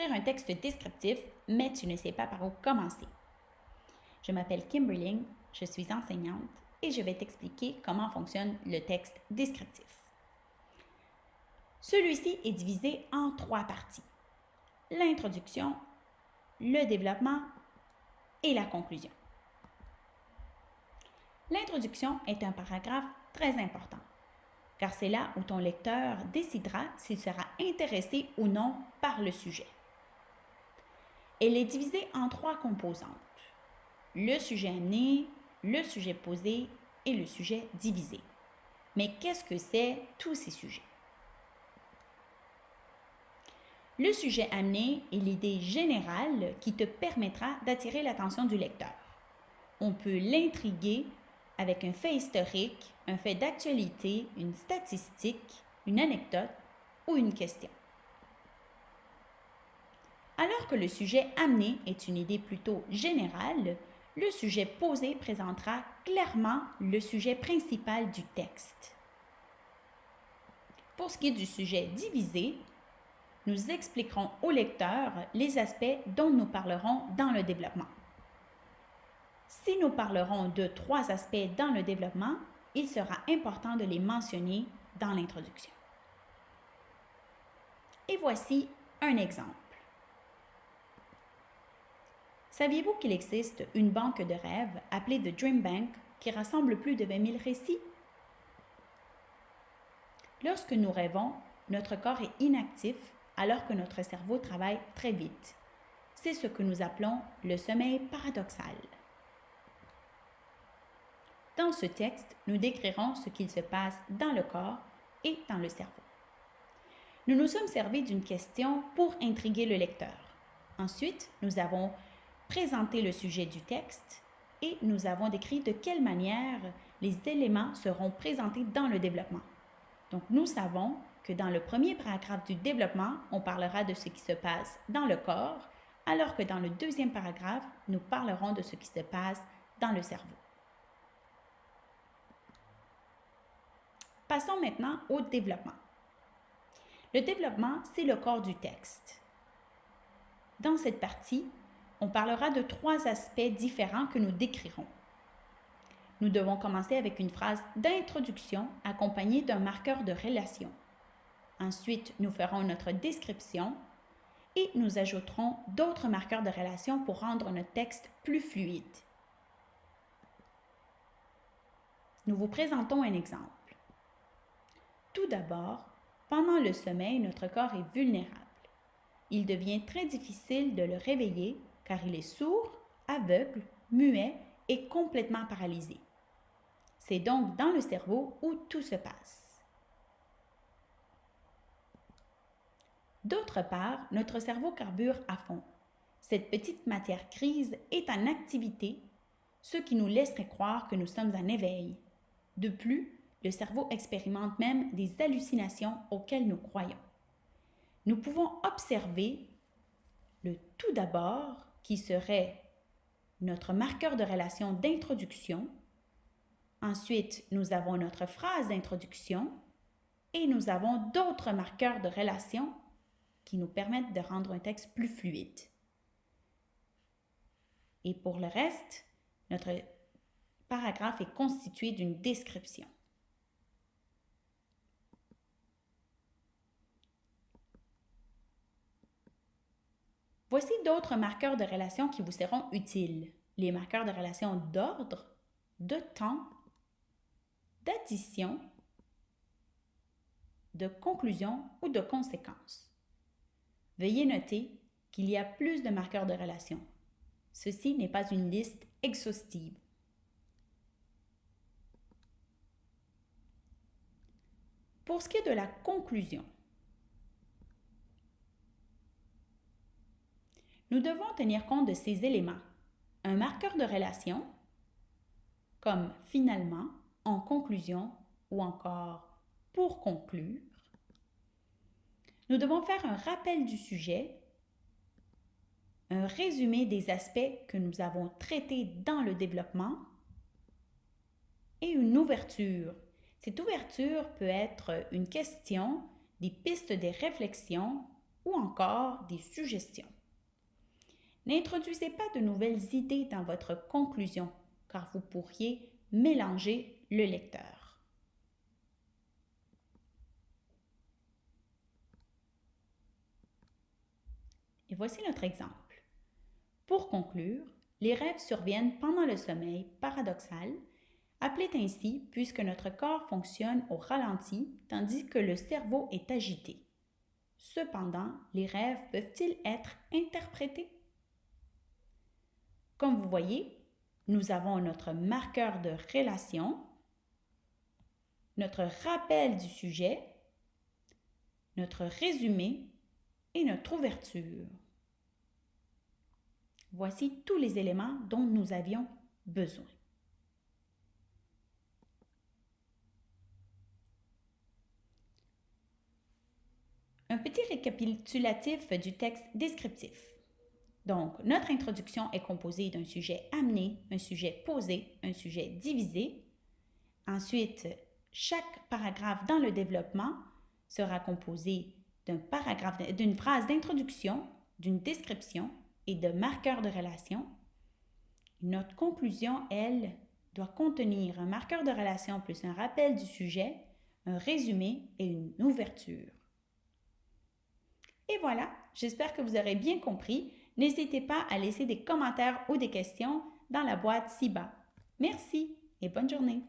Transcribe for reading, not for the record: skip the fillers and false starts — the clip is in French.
écrire un texte descriptif, mais tu ne sais pas par où commencer. Je m'appelle Kimberly, je suis enseignante et je vais t'expliquer comment fonctionne le texte descriptif. Celui-ci est divisé en 3 parties. L'introduction, le développement et la conclusion. L'introduction est un paragraphe très important, car c'est là où ton lecteur décidera s'il sera intéressé ou non par le sujet. Elle est divisée en 3 composantes. Le sujet amené, le sujet posé et le sujet divisé. Mais qu'est-ce que c'est tous ces sujets? Le sujet amené est l'idée générale qui te permettra d'attirer l'attention du lecteur. On peut l'intriguer avec un fait historique, un fait d'actualité, une statistique, une anecdote ou une question. Alors que le sujet amené est une idée plutôt générale, le sujet posé présentera clairement le sujet principal du texte. Pour ce qui est du sujet divisé, nous expliquerons au lecteur les aspects dont nous parlerons dans le développement. Si nous parlerons de 3 aspects dans le développement, il sera important de les mentionner dans l'introduction. Et voici un exemple. Saviez-vous qu'il existe une banque de rêves appelée The Dream Bank qui rassemble plus de 20 000 récits? Lorsque nous rêvons, notre corps est inactif alors que notre cerveau travaille très vite. C'est ce que nous appelons le sommeil paradoxal. Dans ce texte, nous décrirons ce qu'il se passe dans le corps et dans le cerveau. Nous nous sommes servis d'une question pour intriguer le lecteur. Ensuite, nous avons présenté le sujet du texte et nous avons décrit de quelle manière les éléments seront présentés dans le développement. Donc, nous savons que dans le premier paragraphe du développement, on parlera de ce qui se passe dans le corps, alors que dans le deuxième paragraphe, nous parlerons de ce qui se passe dans le cerveau. Passons maintenant au développement. Le développement, c'est le corps du texte. Dans cette partie, on parlera de 3 aspects différents que nous décrirons. Nous devons commencer avec une phrase d'introduction accompagnée d'un marqueur de relation. Ensuite, nous ferons notre description et nous ajouterons d'autres marqueurs de relation pour rendre notre texte plus fluide. Nous vous présentons un exemple. Tout d'abord, pendant le sommeil, notre corps est vulnérable. Il devient très difficile de le réveiller car il est sourd, aveugle, muet et complètement paralysé. C'est donc dans le cerveau où tout se passe. D'autre part, notre cerveau carbure à fond. Cette petite matière grise est en activité, ce qui nous laisserait croire que nous sommes en éveil. De plus, le cerveau expérimente même des hallucinations auxquelles nous croyons. Nous pouvons observer le tout d'abord, qui serait notre marqueur de relation d'introduction. Ensuite, nous avons notre phrase d'introduction et nous avons d'autres marqueurs de relation qui nous permettent de rendre un texte plus fluide. Et pour le reste, notre paragraphe est constitué d'une description. Voici d'autres marqueurs de relation qui vous seront utiles. Les marqueurs de relation d'ordre, de temps, d'addition, de conclusion ou de conséquence. Veuillez noter qu'il y a plus de marqueurs de relation. Ceci n'est pas une liste exhaustive. Pour ce qui est de la conclusion, nous devons tenir compte de ces éléments. Un marqueur de relation, comme finalement, en conclusion ou encore pour conclure. Nous devons faire un rappel du sujet, un résumé des aspects que nous avons traités dans le développement et une ouverture. Cette ouverture peut être une question, des pistes de réflexion ou encore des suggestions. N'introduisez pas de nouvelles idées dans votre conclusion, car vous pourriez mélanger le lecteur. Et voici notre exemple. Pour conclure, les rêves surviennent pendant le sommeil paradoxal, appelé ainsi puisque notre corps fonctionne au ralenti tandis que le cerveau est agité. Cependant, les rêves peuvent-ils être interprétés? Comme vous voyez, nous avons notre marqueur de relation, notre rappel du sujet, notre résumé et notre ouverture. Voici tous les éléments dont nous avions besoin. Un petit récapitulatif du texte descriptif. Donc, notre introduction est composée d'un sujet amené, un sujet posé, un sujet divisé. Ensuite, chaque paragraphe dans le développement sera composé d'une phrase d'introduction, d'une description et de marqueurs de relation. Notre conclusion, elle, doit contenir un marqueur de relation plus un rappel du sujet, un résumé et une ouverture. Et voilà, j'espère que vous aurez bien compris. N'hésitez pas à laisser des commentaires ou des questions dans la boîte ci-bas. Merci et bonne journée!